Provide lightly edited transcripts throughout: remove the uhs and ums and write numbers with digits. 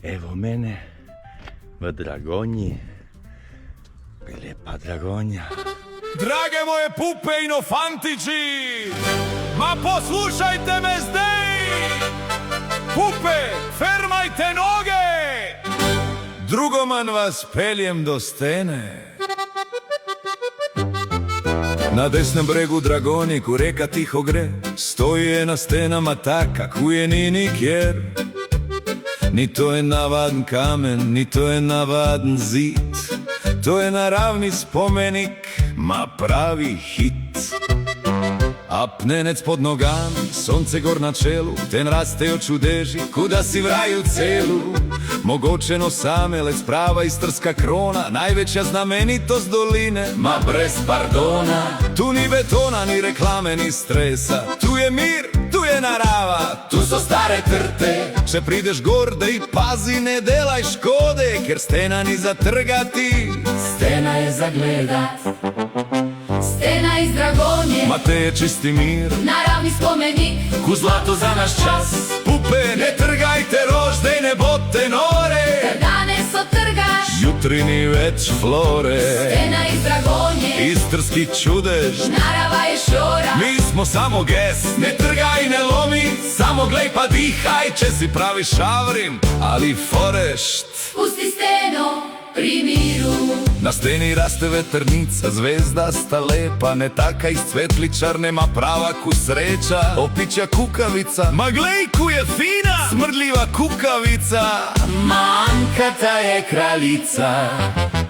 Evo mene v Dragonji. Lepa Dragonja. Drage moje pupe in fantiči, ma poslušajte me zdaj! Pupe, fermajte noge! Drugo manj vas peljem do stene. Na desnem bregu Dragonji, ko reka tiho gre, stoji ena stena taka, ko je ni nikjer. Ni to je navaden kamen, ni to je navaden zid, to je naravni spomenik, ma pravi hit. Apnenec pod nogami, sonce gor na čelu, ten rastejo čudeži, kuda si v raju celu. Mogoče nosamelec, prava istrska krona, največja znamenitost doline, ma brez pardona. Tu ni betona, ni reklame, ni stresa, tu je mir, tu je narava, tu so stare trte. Če prideš gor, daj pazi, ne delaj škode, ker stena ni za trgati, stena je za gledat. Stena iz Dragonje, Ma te je čisti mir, naravni spomenik, ko zlato za naš čas. Pupe, ne trgajte rož, dej ne bote nore, ker danes otrgaš. jutri ni več flore. Stena iz Dragonje, Istrski čudež, narava je šora. mi smo samo gest, ne trgaj, ne lomi, samo glej pa dihaj, če si pravi šavrin ali forešt. Pusti steno pri miru. Na steni raste vetrnica, zvezda sta lepa, ne taka iz cvetličar, nema prava ku sreča. Opičja kukavica, ma glej, ku je fina, smrdljiva kukavica, manjkata je kraljica.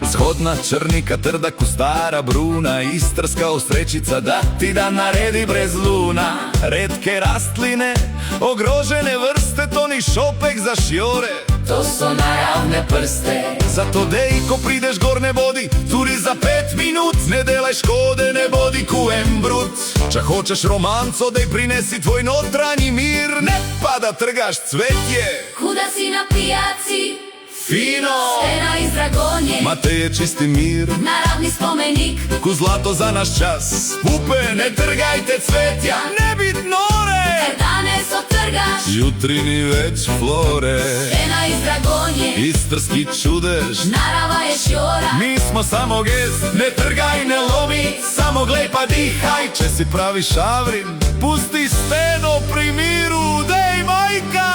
Zhodna črnika, trda ku stara bruna, istrska osrečica, da ti da naredi brez luna. Redke rastline, ogrožene vrste, to ni šopek za šjore, To so naravne prste. zato dej, ko prideš gor, ne bodi turi za 5 minut, ne delaj škode, ne bodi kuem brut. Če hočeš romanco, dej prinesi tvoj notranji mir, ne pa da trgaš cvetje. Kuda si na pijaci, Fino, stena iz Dragonje, ma te je čisti mir, naravni spomenik, ko zlato za naš čas. Pupe, ne trgajte cvetja, ne bit nore, ker danes otrgaš. jutri ni več flore. Stena iz Dragonje, Istrski čudež, narava je šora. mi smo samo gest, ne trgaj, ne lomi, samo glej pa dihaj, če si pravi šavrin, pusti steno pri miru, dej majka!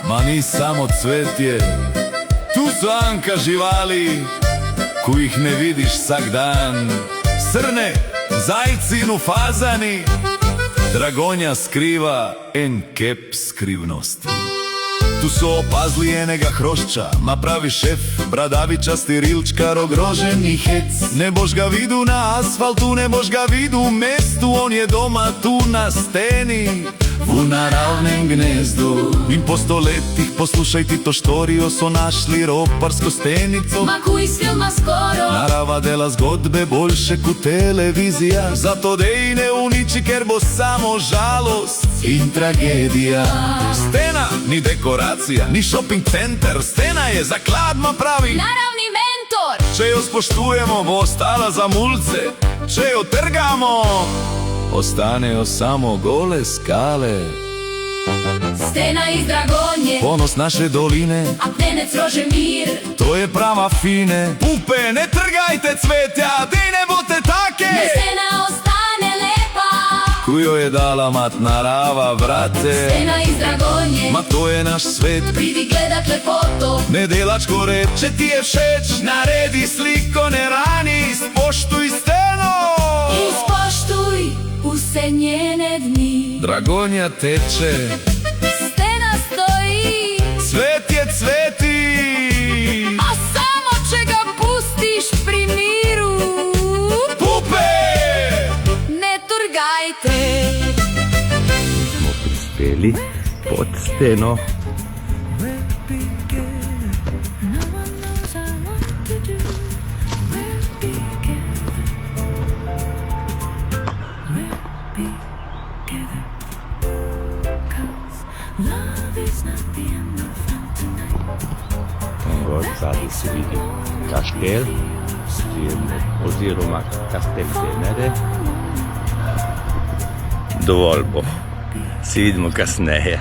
Ma ni samo cvetje, tu so Anka živali, ko jih ne vidiš vsak dan. Srne, zajci in fazani, Dragonja skriva en kep skrivnosti. Tu so opazli enega hrošča, ma pravi šef, bradavičasti rilčkar, ogroženi hec. Ne boš ga videl na asfaltu, ne boš ga videl v mestu, on je doma tu na steni, v naravnem gnezdu. In po stoletih, poslušaj ti to štorijo, so našli roparsko stenico. Maku iz filma skoro, Narava dela zgodbe boljše kot televizija, zato dej ne uniči, ker bo samo žalost in tragedija. Stena ni dekoracija, ni shopping center, stena je zaklad, ma pravi. naravni mentor. Če jo spoštujemo, bo ostala za mulce, če jo trgamo, ostanejo samo gole skale. Stena iz Dragonje, Ponos naše doline, apnenec rože mir. to je prava fine. Pupe, ne trgajte cvetja, dej ne bote take, Stena ostane lepa. ko jo je dala mat narava, vrate. Stena iz Dragonje, Ma to je naš svet, pridi gledat lepoto. ne delač koreč. Če ti je všeč, naredi sliko, ne rani, spoštuj steno. In spoštuj vse njene dni. Dragonja teče, Stena stoji, cvetje cveti, a samo če ga pustiš pri miru. Pupe! Ne trgajte. Smo prispeli pod steno. Gor zadaj se vidi kaštel, oziroma Castelvenere. Dovolj bo, si vidimo kasneje.